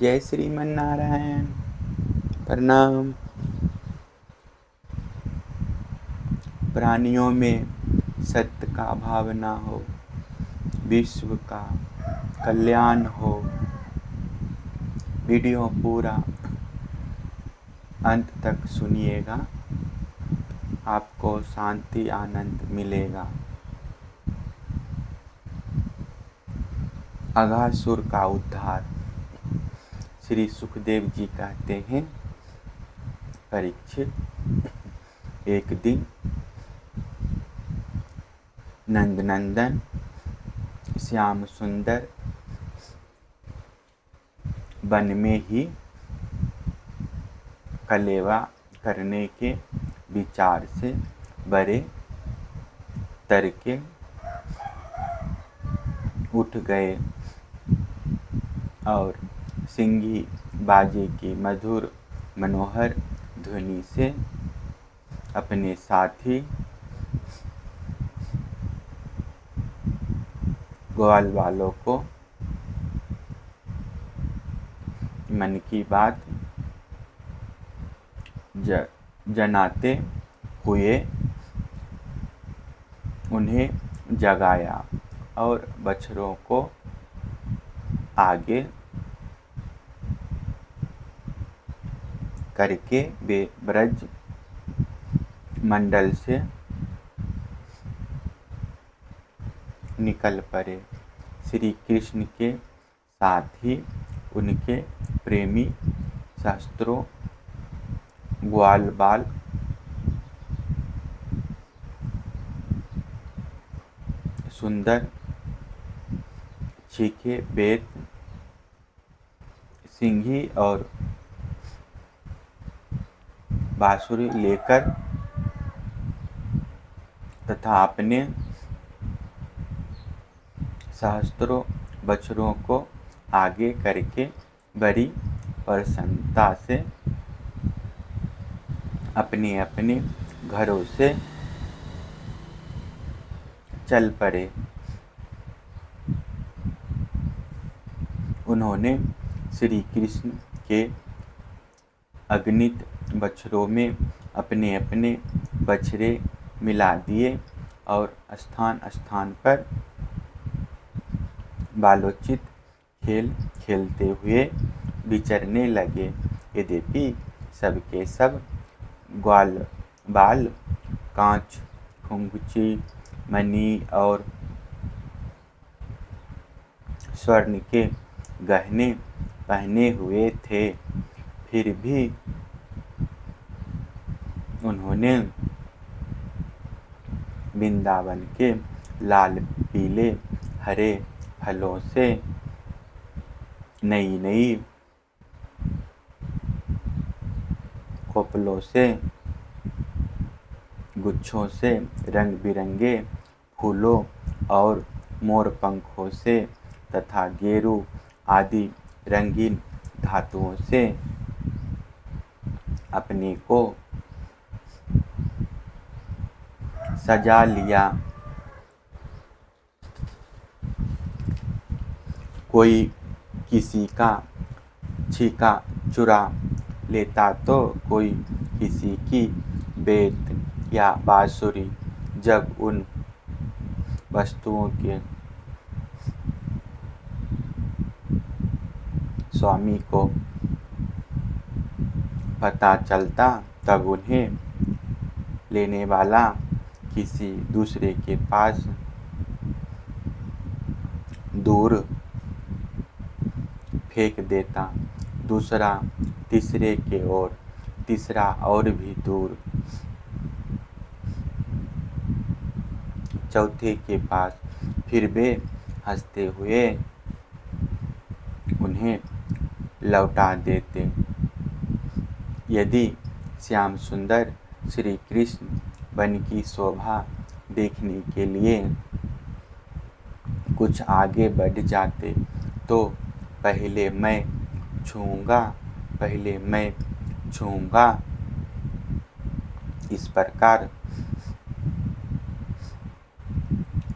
जय श्रीमन नारायण। प्रणाम। प्राणियों में सत्य का भावना हो, विश्व का कल्याण हो। वीडियो पूरा अंत तक सुनिएगा, आपको शांति आनंद मिलेगा। अघासुर का उद्धार। श्री सुखदेव जी कहते हैं, परीक्षित, एक दिन नंदनंदन श्याम सुंदर वन में ही कलेवा करने के विचार से बड़े तड़के उठ गए और सिंघी बाजे की मधुर मनोहर ध्वनि से अपने साथी ग्वाल वालों को मन की बात जनाते हुए उन्हें जगाया और बछड़ों को आगे करके वे ब्रज मंडल से निकल पड़े। श्री कृष्ण के साथ ही उनके प्रेमी शास्त्रों ग्वाल बाल सुंदर चीखे बेत सिंघी और बांसुरी लेकर तथा अपने सहस्त्रों बछड़ों को आगे करके बड़ी प्रसन्नता से अपने अपने घरों से चल पड़े। उन्होंने श्री कृष्ण के अगणित बछड़ों में अपने अपने बछड़े मिला दिए और स्थान स्थान पर बालोचित खेल खेलते हुए विचरने लगे। यद्यपि सबके सब ग्वाल बाल कांच, खुंगची, मणि और स्वर्ण के गहने पहने हुए थे, फिर भी उन्होंने वृंदावन के लाल पीले हरे फलों से नई नई कोपलों से गुच्छों से रंग बिरंगे फूलों और मोर पंखों से तथा गेरू आदि रंगीन धातुओं से अपने को सजा लिया। कोई किसी का छीका चुरा लेता तो कोई किसी की बेत या बांसुरी। जब उन वस्तुओं के स्वामी को पता चलता तब उन्हें लेने वाला किसी दूसरे के पास दूर फेंक देता, दूसरा तीसरे के ओर, तीसरा और भी दूर, चौथे के पास। फिर वे हंसते हुए उन्हें लौटा देते। यदि श्याम सुंदर श्री कृष्ण वन की शोभा देखने के लिए कुछ आगे बढ़ जाते तो पहले मैं छूऊंगा, पहले मैं छूऊंगा, इस प्रकार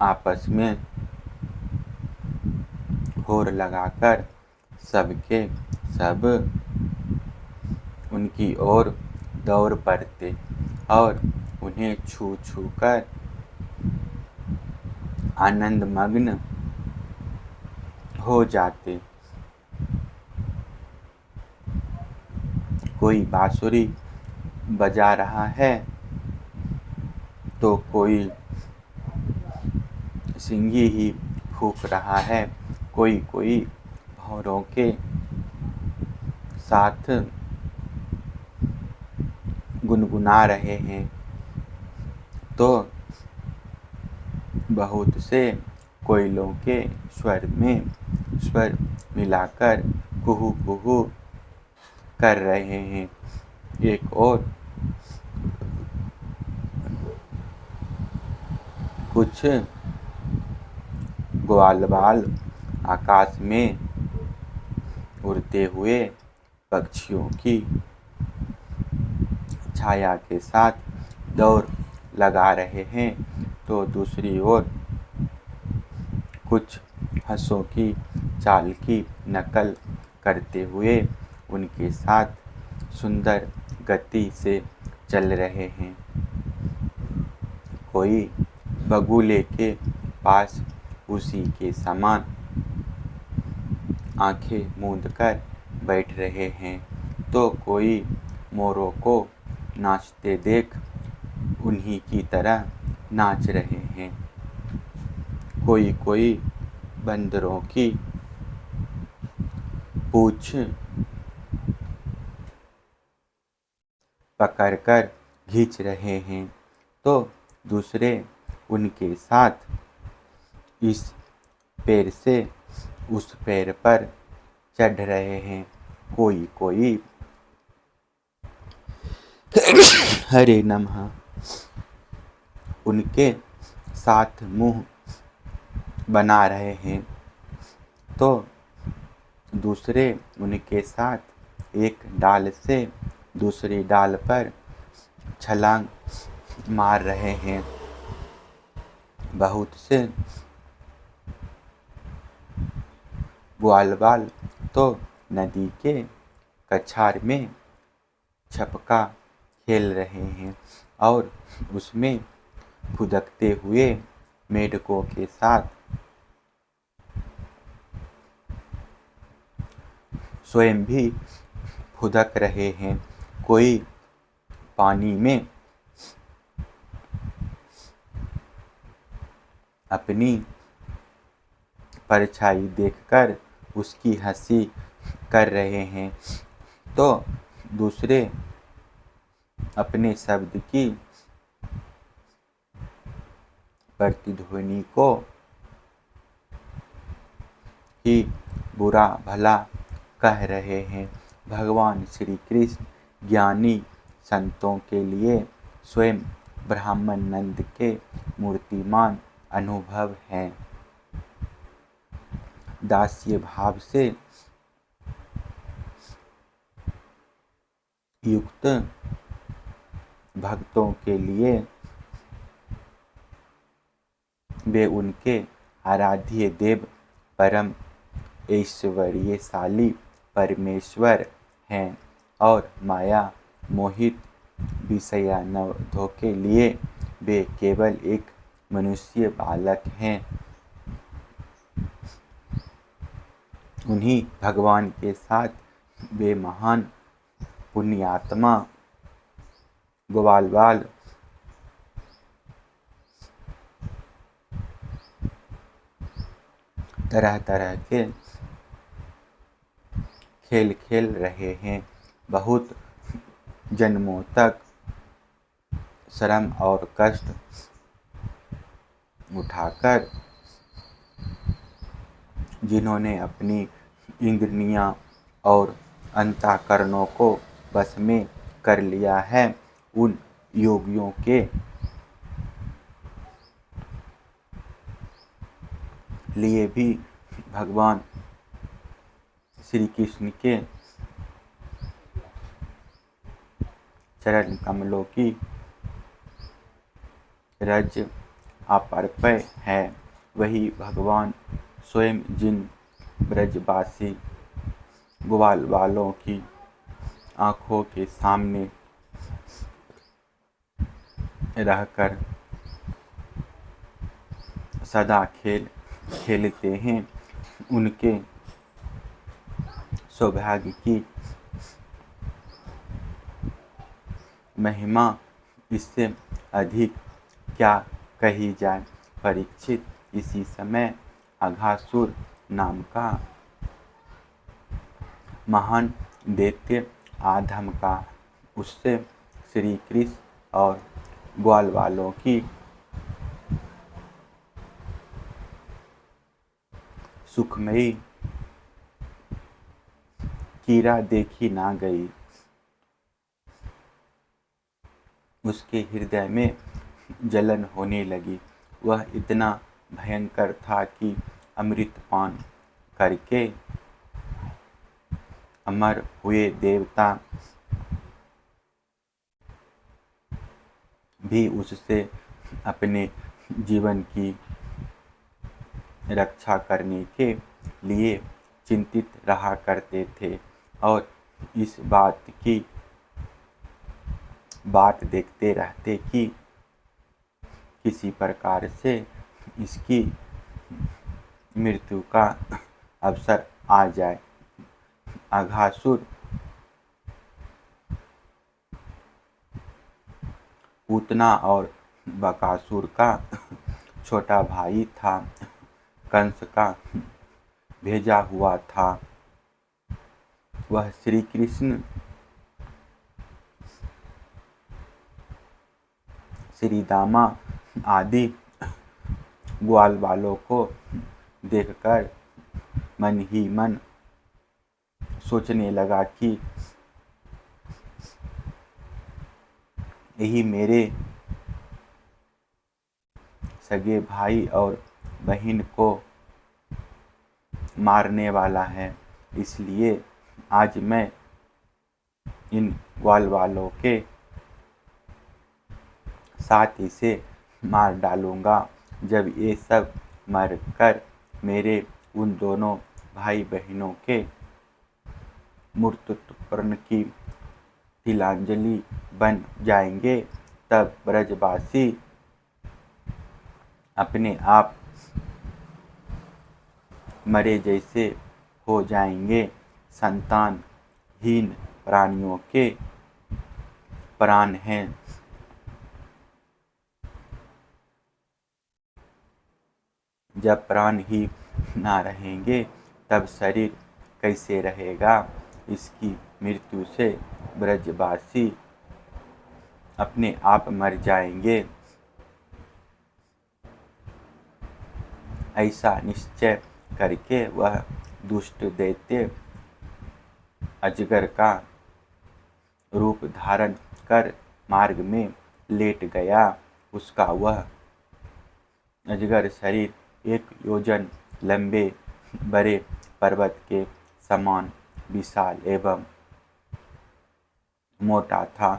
आपस में होड़ लगाकर सबके सब उनकी ओर दौड़ पड़ते और उन्हें छू छू कर आनंदमग्न हो जाते। कोई बांसुरी बजा रहा है तो कोई सिंगी ही फूंक रहा है, कोई कोई भौरों के साथ गुनगुना रहे हैं, तो बहुत से कोयलों के स्वर में स्वर मिलाकर कुहू कुहू कर रहे हैं। एक और कुछ ग्वालवाल आकाश में उड़ते हुए पक्षियों की छाया के साथ दौड़ लगा रहे हैं, तो दूसरी ओर कुछ हंसों की चाल की नकल करते हुए उनके साथ सुंदर गति से चल रहे हैं। कोई बगुले के पास उसी के समान आंखें मूंद कर बैठ रहे हैं, तो कोई मोरों को नाचते देख उन्हीं की तरह नाच रहे हैं। कोई कोई बंदरों की पूंछ पकड़कर खींच रहे हैं, तो दूसरे उनके साथ इस पैर से उस पैर पर चढ़ रहे हैं। कोई कोई हरे नमः उनके साथ मुंह बना रहे हैं, तो दूसरे उनके साथ एक डाल से दूसरी डाल पर छलांग मार रहे हैं। बहुत से ग्वालवाल तो नदी के कछार में छपका खेल रहे हैं और उसमें फुदकते हुए मेढकों के साथ स्वयं भी फुदक रहे हैं। कोई पानी में अपनी परछाई देखकर उसकी हंसी कर रहे हैं, तो दूसरे अपने शब्द की प्रतिध्वनि को ही बुरा भला कह रहे हैं। भगवान श्री कृष्ण ज्ञानी संतों के लिए स्वयं ब्रह्मानंद के मूर्तिमान अनुभव हैं। दास्य भाव से युक्त भक्तों के लिए वे उनके आराध्य देव परम ऐश्वर्यशाली परमेश्वर हैं और माया मोहित विषयानुरागों के लिए वे केवल एक मनुष्य बालक हैं। उन्हीं भगवान के साथ वे महान पुण्यात्मा ग्वालवाल तरह तरह के खेल खेल रहे हैं। बहुत जन्मों तक श्रम और कष्ट उठाकर जिन्होंने अपनी इंद्रियां और अंतःकरणों को बस में कर लिया है, उन योगियों के लिए भी भगवान श्री कृष्ण के चरण कमलों की रज अपरपय है। वही भगवान स्वयं जिन ब्रजवासी ग्वाल वालों की आँखों के सामने रहकर सदा खेलते हैं। उनके सौभाग्य की महिमा इससे अधिक क्या कही जाए। परीक्षित, इसी समय अघासुर नाम का महान दैत्य आधम का उससे श्री कृष्ण और ग्वाल वालों की सुखमयी कीड़ा देखी ना गई। उसके हृदय में जलन होने लगी। वह इतना भयंकर था कि अमृतपान करके अमर हुए देवता भी उससे अपने जीवन की रक्षा करने के लिए चिंतित रहा करते थे और इस बात की बाट देखते रहते कि किसी प्रकार से इसकी मृत्यु का अवसर आ जाए। अघासुर पूतना और बकासुर का छोटा भाई था। कंस का भेजा हुआ था। वह श्री कृष्ण, श्री दामा आदि ग्वाल वालों को देखकर मन ही मन सोचने लगा कि यही मेरे सगे भाई और बहन को मारने वाला है। इसलिए आज मैं इन ग्वाल वालों के साथ इसे मार डालूंगा। जब ये सब मरकर मेरे उन दोनों भाई बहनों के मूर्तत्वर्ण की तिलांजलि बन जाएंगे, तब ब्रजवासी अपने आप मरे जैसे हो जाएंगे। संतानहीन प्राणियों के प्राण हैं। जब प्राण ही ना रहेंगे तब शरीर कैसे रहेगा। इसकी मृत्यु से ब्रजवासी अपने आप मर जाएंगे। ऐसा निश्चय करके वह दुष्ट दैत्य अजगर का रूप धारण कर मार्ग में लेट गया। उसका वह अजगर शरीर 1 योजन लंबे बड़े पर्वत के समान विशाल एवं मोटा था।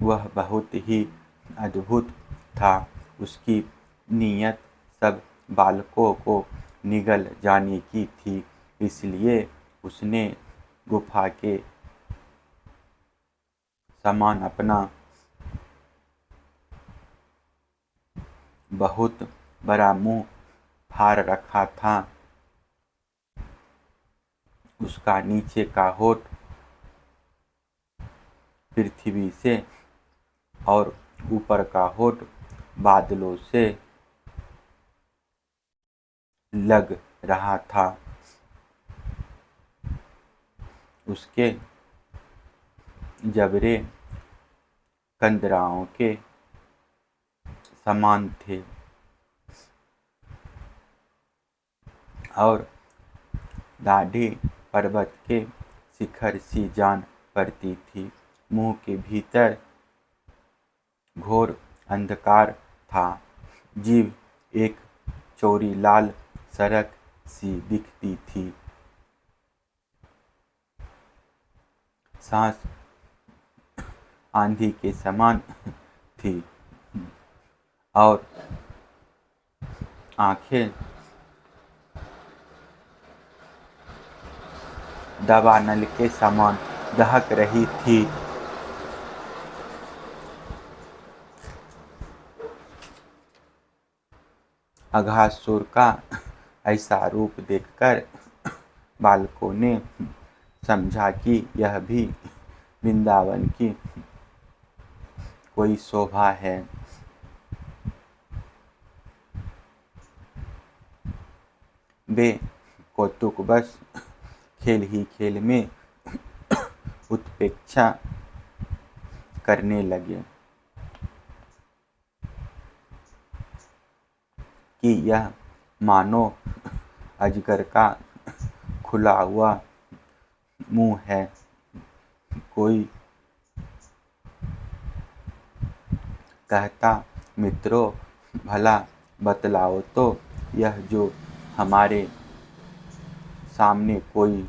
वह बहुत ही अद्भुत था। उसकी नीयत सब बालकों को निगल जाने की थी। इसलिए उसने गुफा के समान अपना बहुत बड़ा मुंह फाड़ रखा था। उसका नीचे का होठ पृथ्वी से और ऊपर का होठ बादलों से लग रहा था। उसके जबड़े कंदराओं के समान थे और दाढ़ी पर्वत के शिखर सी जान पड़ती थी। मुंह के भीतर घोर अंधकार था। जीभ एक चौड़ी लाल सड़क सी दिखती थी। सांस आंधी के समान थी और आंखें दवा नल के समान दहक रही थी। अघासुर का ऐसा रूप देखकर बालकों ने समझा कि यह भी वृंदावन की कोई शोभा है। वे कौतुकवश खेल ही खेल में उत्प्रेक्षा करने लगे कि यह मानो अजगर का खुला हुआ मुंह है। कोई कहता, मित्रों, भला बतलाओ तो, यह जो हमारे सामने कोई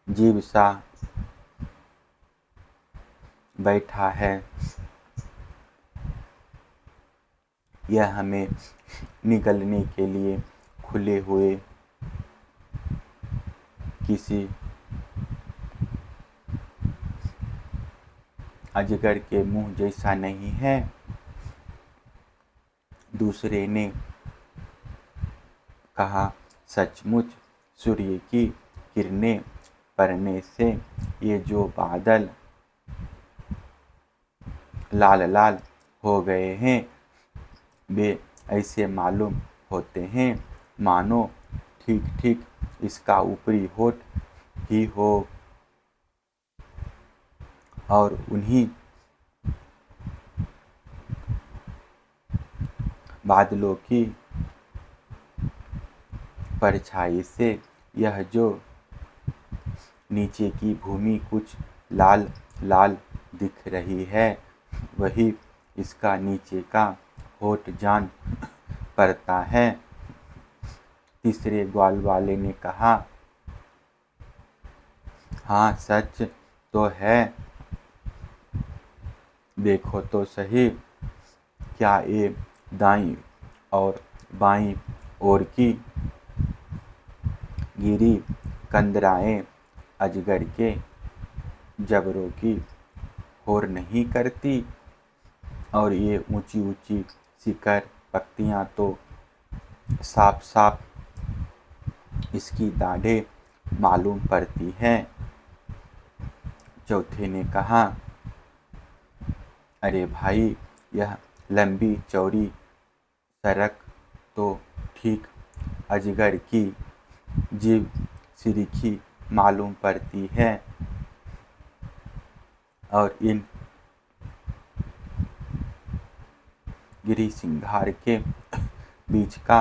जीव सा बैठा है, यह हमें निगलने के लिए खुले हुए किसी अजगर के मुंह जैसा नहीं है। दूसरे ने कहा, सचमुच सूर्य की किरणें पड़ने से ये जो बादल लाल लाल हो गए हैं, वे ऐसे मालूम होते हैं मानो ठीक ठीक इसका ऊपरी होठ ही हो, और उन्हीं बादलों की परछाई से यह जो नीचे की भूमि कुछ लाल लाल दिख रही है, वही इसका नीचे का होठ जान पड़ता है। तीसरे ग्वाल वाले ने कहा, हाँ, सच तो है, देखो तो सही, क्या ये दाईं और बाईं ओर की गिरी कंदराएं अजगर के जबड़ों की होर नहीं करती, और ये ऊंची ऊंची शिखर पत्तियां तो साफ साफ इसकी दाढ़ें मालूम पड़ती हैं। चौथे ने कहा, अरे भाई, यह लंबी चौड़ी सड़क तो ठीक अजगर की जीभ सिरखी मालूम पड़ती है, और इन गिरिसिंगार के बीच का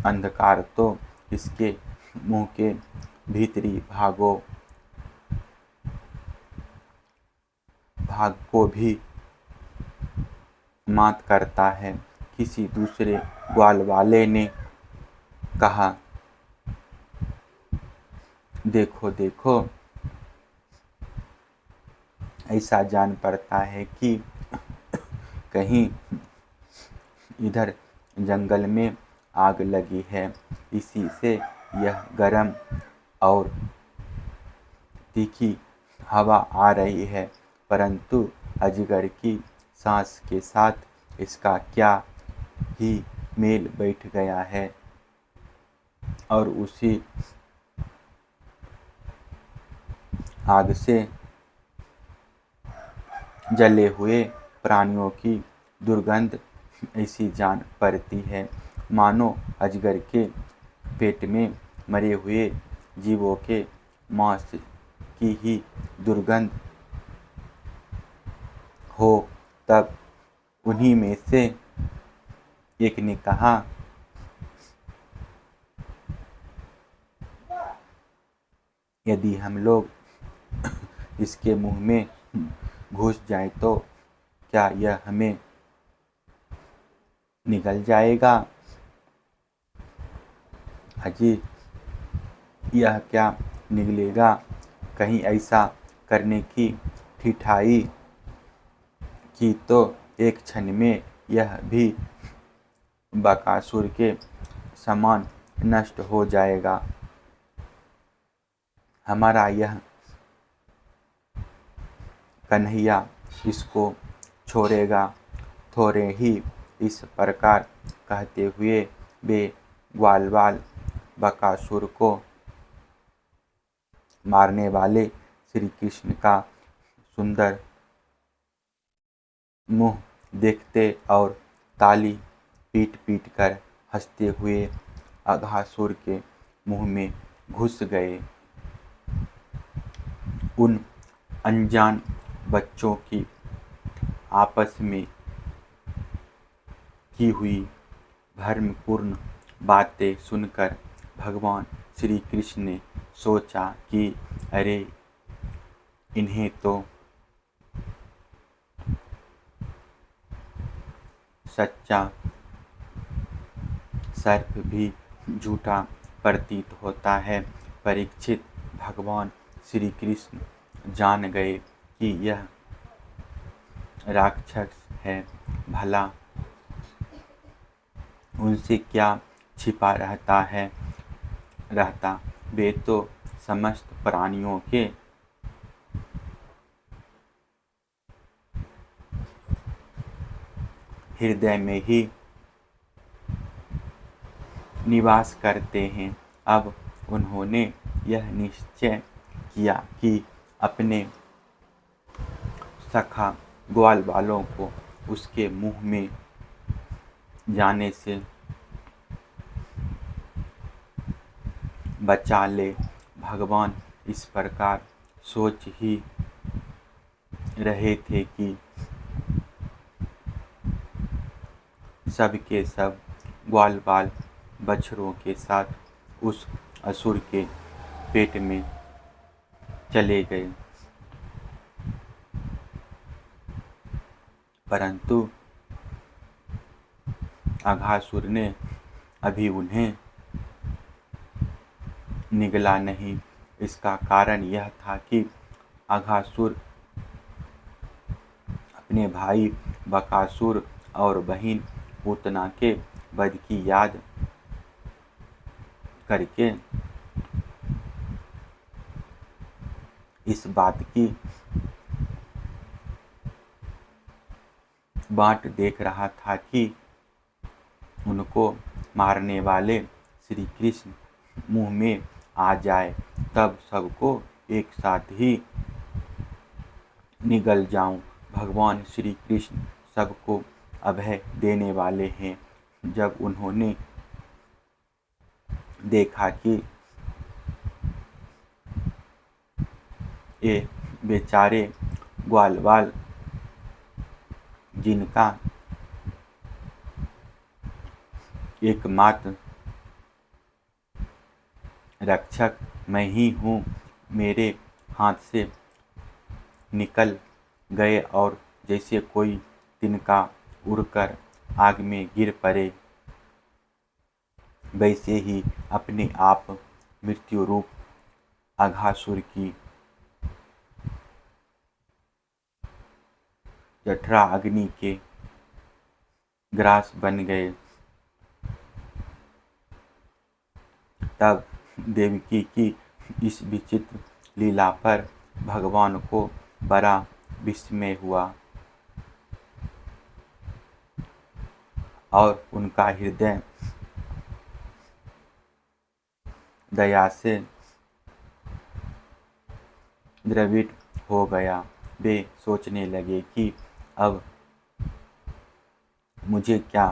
अंधकार तो इसके मुंह के भीतरी भाग को भी मात करता है। किसी दूसरे ग्वाल वाले ने कहा, देखो देखो, ऐसा जान पड़ता है कि कहीं इधर जंगल में आग लगी है, इसी से यह गर्म और तीखी हवा आ रही है, परंतु अजगर की सांस के साथ इसका क्या ही मेल बैठ गया है, और उसी आग से जले हुए प्राणियों की दुर्गंध ऐसी जान पड़ती है मानो अजगर के पेट में मरे हुए जीवों के मांस की ही दुर्गंध हो। तब उन्हीं में से एक ने कहा, यदि हम लोग इसके मुंह में घुस जाए तो क्या यह हमें निगल जाएगा? अजी, यह क्या निगलेगा? कहीं ऐसा करने की ठिठाई की तो एक क्षण में यह भी बकासुर के समान नष्ट हो जाएगा। हमारा यह कन्हैया इसको छोड़ेगा थोड़े ही। इस प्रकार कहते हुए वे ग्वालवाल बकासुर को मारने वाले श्री कृष्ण का सुंदर मुंह देखते और ताली पीट पीट कर हंसते हुए अघासुर के मुंह में घुस गए। उन अनजान बच्चों की आपस में की हुई भ्रमपूर्ण बातें सुनकर भगवान श्री कृष्ण ने सोचा कि अरे, इन्हें तो सच्चा सर्प भी झूठा प्रतीत होता है। परीक्षित, भगवान श्री कृष्ण जान गए कि यह राक्षस है। भला उनसे क्या छिपा रहता। वे तो समस्त प्राणियों के हृदय में ही निवास करते हैं। अब उन्होंने यह निश्चय किया कि अपने सखा ग्वालवालों को उसके मुंह में जाने से बचा ले। भगवान इस प्रकार सोच ही रहे थे कि सब के सब ग्वालवाल बछड़ों के साथ उस असुर के पेट में चले गए। परंतु अघासुर ने अभी उन्हें निगला नहीं। इसका कारण यह था कि अघासुर अपने भाई बकासुर और बहन पूतना के वध की याद करके इस बात की बाट देख रहा था कि उनको मारने वाले श्री कृष्ण मुंह में आ जाए, तब सबको एक साथ ही निगल जाऊं। भगवान श्री कृष्ण सबको अभय देने वाले हैं। जब उन्होंने देखा कि ये बेचारे ग्वालवाल, जिनका एकमात्र रक्षक मैं ही हूँ, मेरे हाथ से निकल गए और जैसे कोई तिनका उड़कर आग में गिर पड़े, वैसे ही अपने आप मृत्यु रूप अघासुर की जठरा अग्नि के ग्रास बन गए। तब देवकी की इस विचित्र लीला पर भगवान को बड़ा विस्मय हुआ और उनका हृदय दया से द्रवित हो गया। वे सोचने लगे कि अब मुझे क्या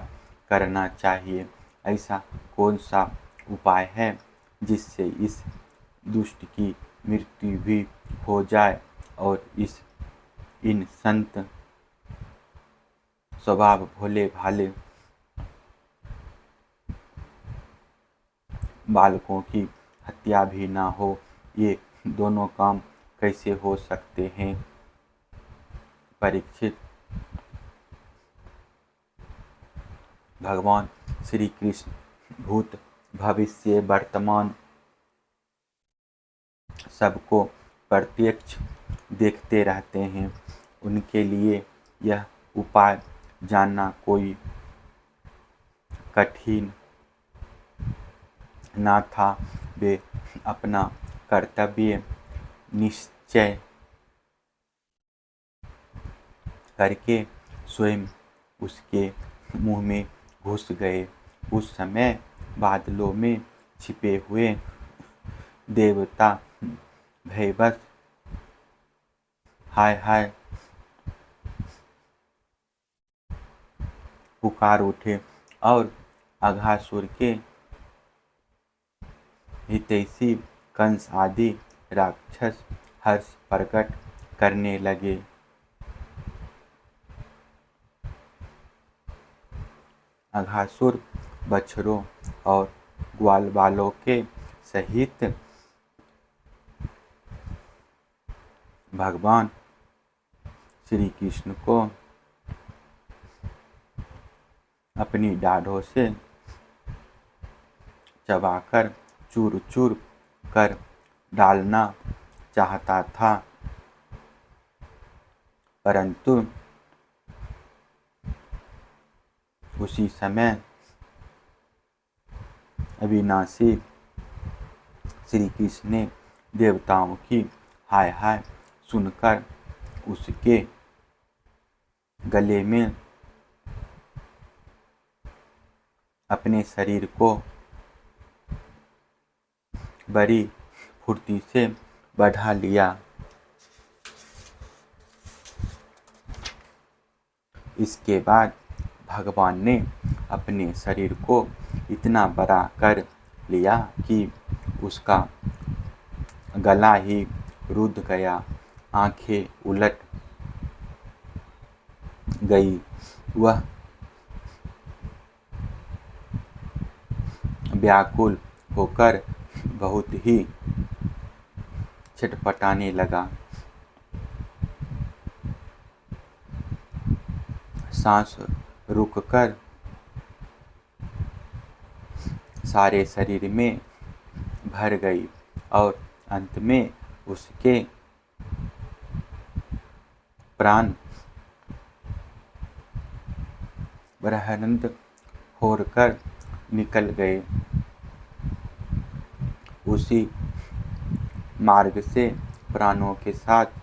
करना चाहिए। ऐसा कौन सा उपाय है जिससे इस दुष्ट की मृत्यु भी हो जाए और इन संत स्वभाव भोले भाले बालकों की हत्या भी ना हो। ये दोनों काम कैसे हो सकते हैं। परीक्षित, भगवान श्री कृष्ण भूत भविष्य वर्तमान सबको प्रत्यक्ष देखते रहते हैं। उनके लिए यह उपाय जानना कोई कठिन ना था। वे अपना कर्तव्य निश्चय करके स्वयं उसके मुंह में घुस गए। उस समय बादलों में छिपे हुए देवता भयवश हाय हाय पुकार उठे और अघासुर के हितैषी कंस आदि राक्षस हर्ष प्रकट करने लगे। अघासुर बछड़ों और ग्वालवालों के सहित भगवान श्री कृष्ण को अपनी डाढ़ों से चबाकर चूर चूर कर डालना चाहता था, परंतु उसी समय अविनाशी श्री कृष्ण ने देवताओं की हाय हाय सुनकर उसके गले में अपने शरीर को बड़ी फुर्ती से बढ़ा लिया। इसके बाद भगवान ने अपने शरीर को इतना बड़ा कर लिया कि उसका गला ही रुंध गया, आंखें उलट गई। वह व्याकुल होकर बहुत ही छटपटाने लगा। सांस रुककर सारे शरीर में भर गई और अंत में उसके प्राण बरहनंद होकर निकल गए। उसी मार्ग से प्राणों के साथ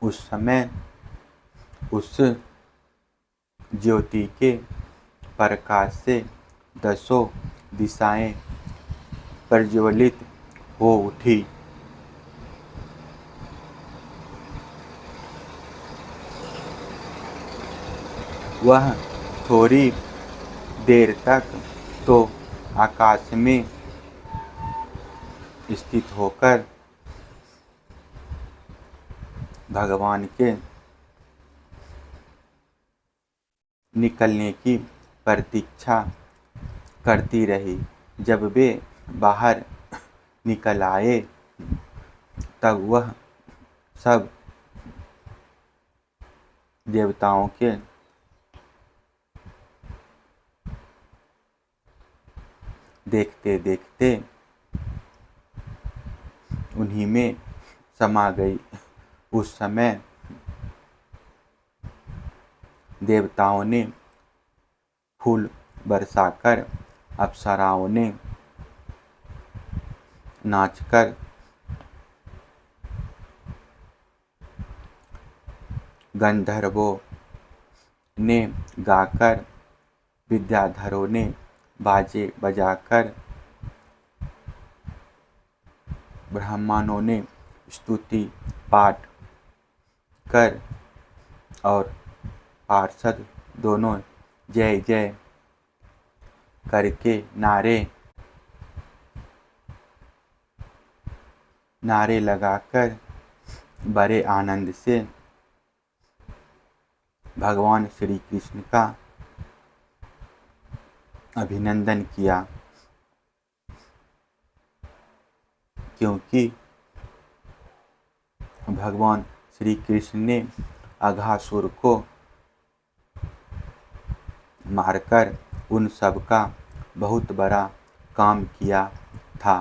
उस समय उस ज्योति के प्रकाश से 10 दिशाएं प्रज्वलित हो उठी। वह थोड़ी देर तक तो आकाश में स्थित होकर भगवान के निकलने की प्रतीक्षा करती रही। जब वे बाहर निकल आए तब वह सब देवताओं के देखते देखते उन्हीं में समा गई। उस समय देवताओं ने फूल बरसाकर, अप्सराओं ने नाचकर, गंधर्वों ने गाकर, विद्याधरों ने बाजे बजाकर, ब्राह्मणों ने स्तुति पाठ कर और पार्षद दोनों जय जय करके नारे लगाकर बड़े आनंद से भगवान श्री कृष्ण का अभिनंदन किया, क्योंकि भगवान श्री कृष्ण ने अघासुर को मारकर उन सब का बहुत बड़ा काम किया था।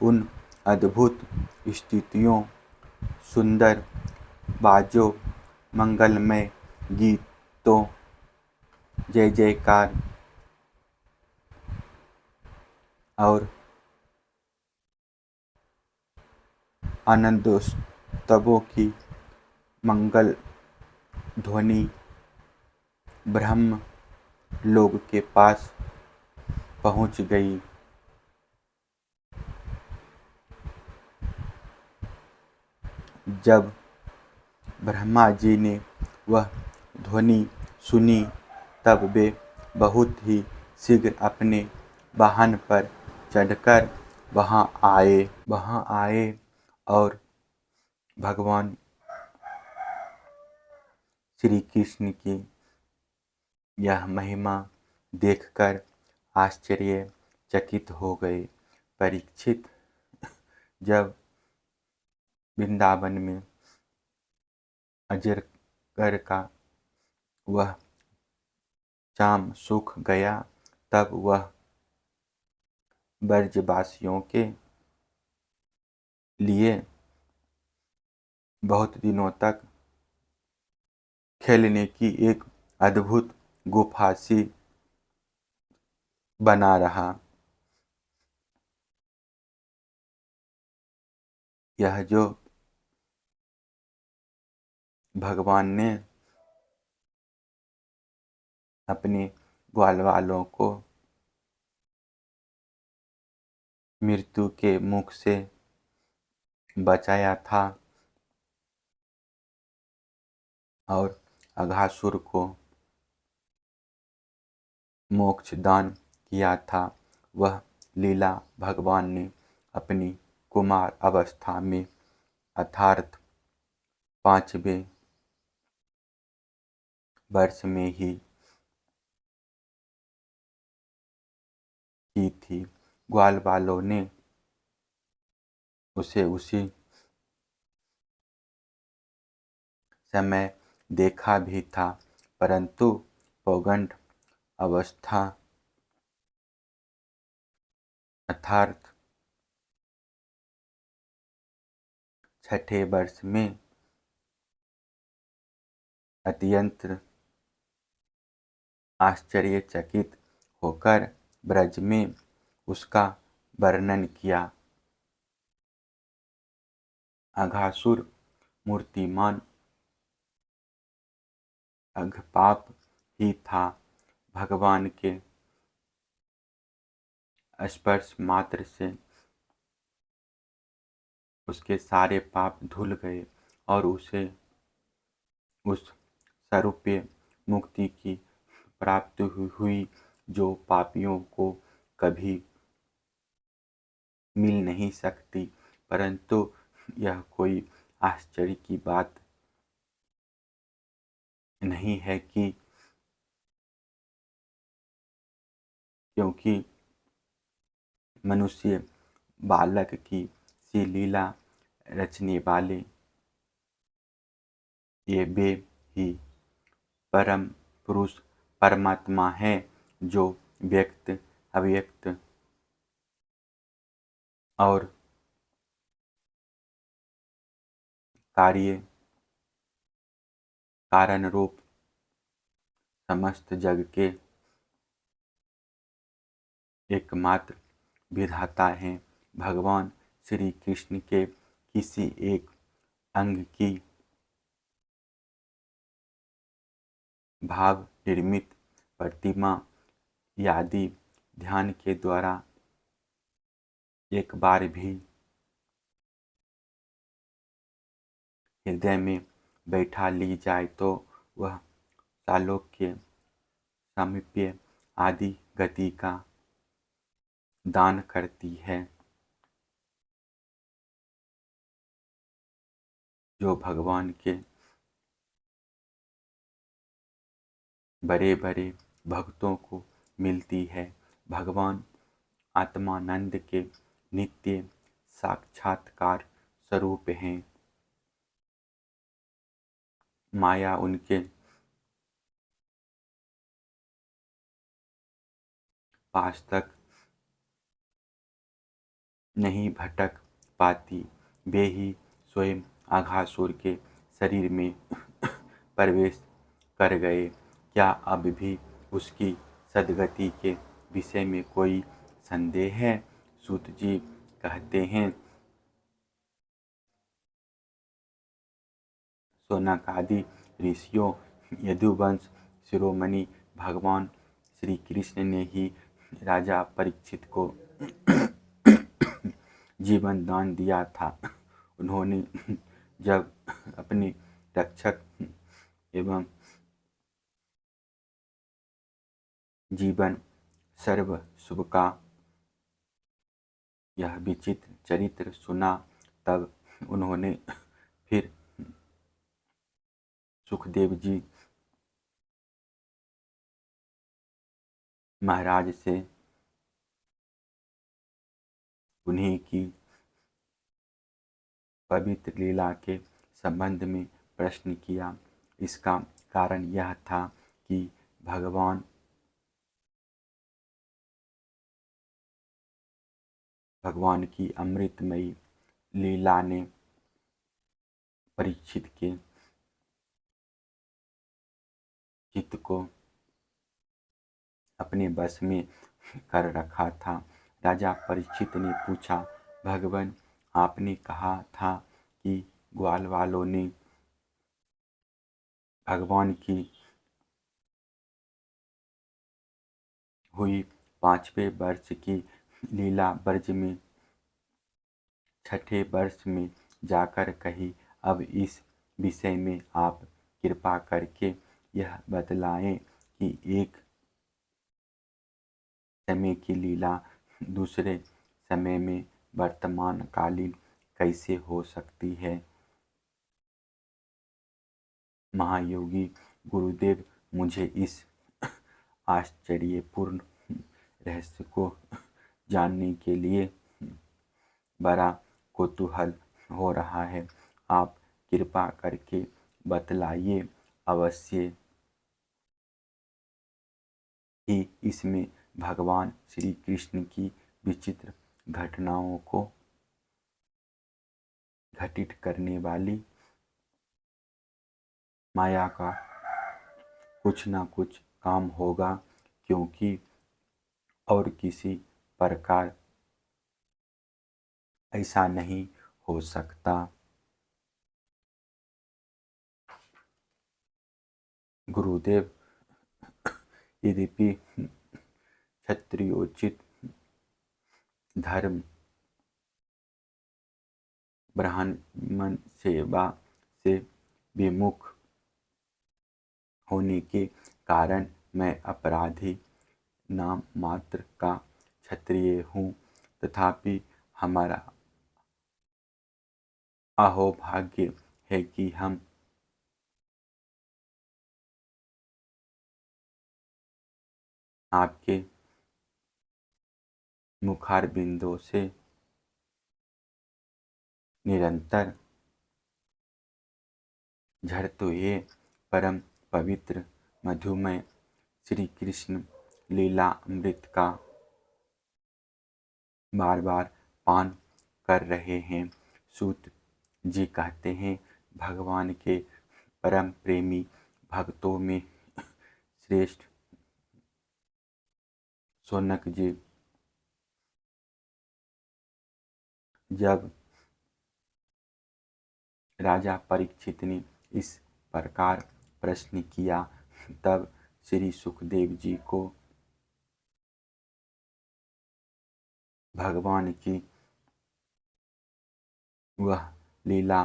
उन अद्भुत स्थितियों, सुंदर बाजों, मंगलमय गीतों, जय जयकार और आनंदोत्सवों की मंगल ध्वनि ब्रह्म लोक के पास पहुंच गई। जब ब्रह्मा जी ने वह ध्वनि सुनी तब वे बहुत ही शीघ्र अपने वाहन पर चढ़कर वहाँ आए और भगवान श्री कृष्ण की यह महिमा देखकर आश्चर्यचकित हो गए। परीक्षित, जब वृंदावन में अजगर का वह चाम सूख गया तब वह ब्रजवासियों के लिए बहुत दिनों तक खेलने की एक अद्भुत गुफा सी बना रहा। यह जो भगवान ने अपने ग्वाल वालों को मृत्यु के मुख से बचाया था और अघासुर को मोक्ष दान किया था, वह लीला भगवान ने अपनी कुमार अवस्था में अर्थात 5वें वर्ष में ही की थी। ग्वाल वालों ने उसे उसी समय देखा भी था, परंतु पौगंड अवस्था अर्थात 6ठे वर्ष में अत्यंत आश्चर्यचकित होकर ब्रज में उसका वर्णन किया। अघासुर मूर्तिमान अघपाप ही था। भगवान के स्पर्श मात्र से उसके सारे पाप धुल गए और उसे उस स्वरूपीय मुक्ति की प्राप्ति हुई जो पापियों को कभी मिल नहीं सकती। परंतु यह कोई आश्चर्य की बात नहीं है कि क्योंकि मनुष्य बालक की सी लीला रचने वाले ये वे ही परम पुरुष परमात्मा है जो व्यक्त अव्यक्त और कार्य कारण रूप समस्त जग के एकमात्र विधाता हैं। भगवान श्री कृष्ण के किसी एक अंग की भाव निर्मित प्रतिमा आदि ध्यान के द्वारा एक बार भी हृदय में बैठा ली जाए तो वह सालोक्य, सामीप्य आदि गति का दान करती है। जो भगवान के बड़े बड़े भक्तों को मिलती है भगवान आत्मानंद के नित्य साक्षात्कार स्वरूप हैं। माया उनके पास तक नहीं भटक पाती। वे ही स्वयं अघासुर के शरीर में प्रवेश कर गए। क्या अब भी उसकी सद्गति के विषय में कोई संदेह है? सूत जी कहते हैं, शौनकादि ऋषियों, यदुवंश शिरोमणि भगवान श्री कृष्ण ने ही राजा परीक्षित को जीवन दान दिया था। उन्होंने जब अपने रक्षक एवं जीवन सर्व शुभ का यह विचित्र चरित्र सुना, तब उन्होंने फिर सुखदेव जी महाराज से उन्हीं की पवित्र लीला के संबंध में प्रश्न किया। इसका कारण यह था कि भगवान की अमृतमयी लीला ने परीक्षित के चित्त को अपने बस में कर रखा था। राजा परीक्षित ने पूछा, भगवान, आपने कहा था कि ग्वाल वालों ने भगवान की हुई 5वें वर्ष की लीला ब्रज में 6ठे वर्ष में जाकर कही। अब इस विषय में आप कृपा करके यह बतलाएं कि एक समय की लीला दूसरे समय में वर्तमान कालीन कैसे हो सकती है? महायोगी गुरुदेव, मुझे इस आश्चर्यपूर्ण रहस्य को जानने के लिए बड़ा कौतूहल हो रहा है। आप कृपा करके बतलाइए अवश्य ही इसमें भगवान श्री कृष्ण की विचित्र घटनाओं को घटित करने वाली माया का कुछ न कुछ काम होगा, क्योंकि और किसी प्रकार ऐसा नहीं हो सकता। गुरुदेव, यद्यपि क्षत्रियोचित धर्म ब्राह्मण सेवा से विमुख होने के कारण मैं अपराधी नाम मात्र का क्षत्रिय हूँ, तथापि हमारा अहोभाग्य है कि हम आपके मुखारबिंदों से निरंतर झरते हुए परम पवित्र मधुमय श्री कृष्ण लीला अमृत का बार बार पान कर रहे हैं। सूत जी कहते हैं, भगवान के परम प्रेमी भक्तों में श्रेष्ठ शौनक जी जब राजा परीक्षित ने इस प्रकार प्रश्न किया, तब श्री सुखदेव जी को भगवान की वह लीला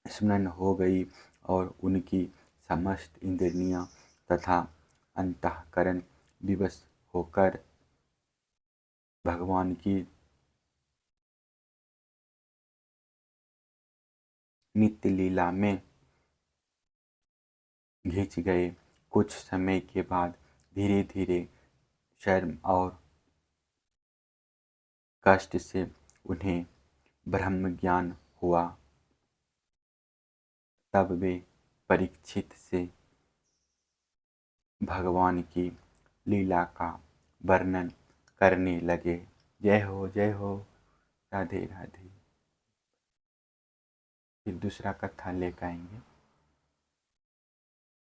स्मरण हो गई और उनकी समस्त इंद्रियां तथा अंतःकरण विवश होकर भगवान की नित्य लीला में घिंच गए। कुछ समय के बाद धीरे धीरे शर्म और कष्ट से उन्हें ब्रह्म ज्ञान हुआ। तब वे परीक्षित से भगवान की लीला का वर्णन करने लगे। जय हो, जय हो, राधे राधे। फिर दूसरा कथा लेकर आएंगे।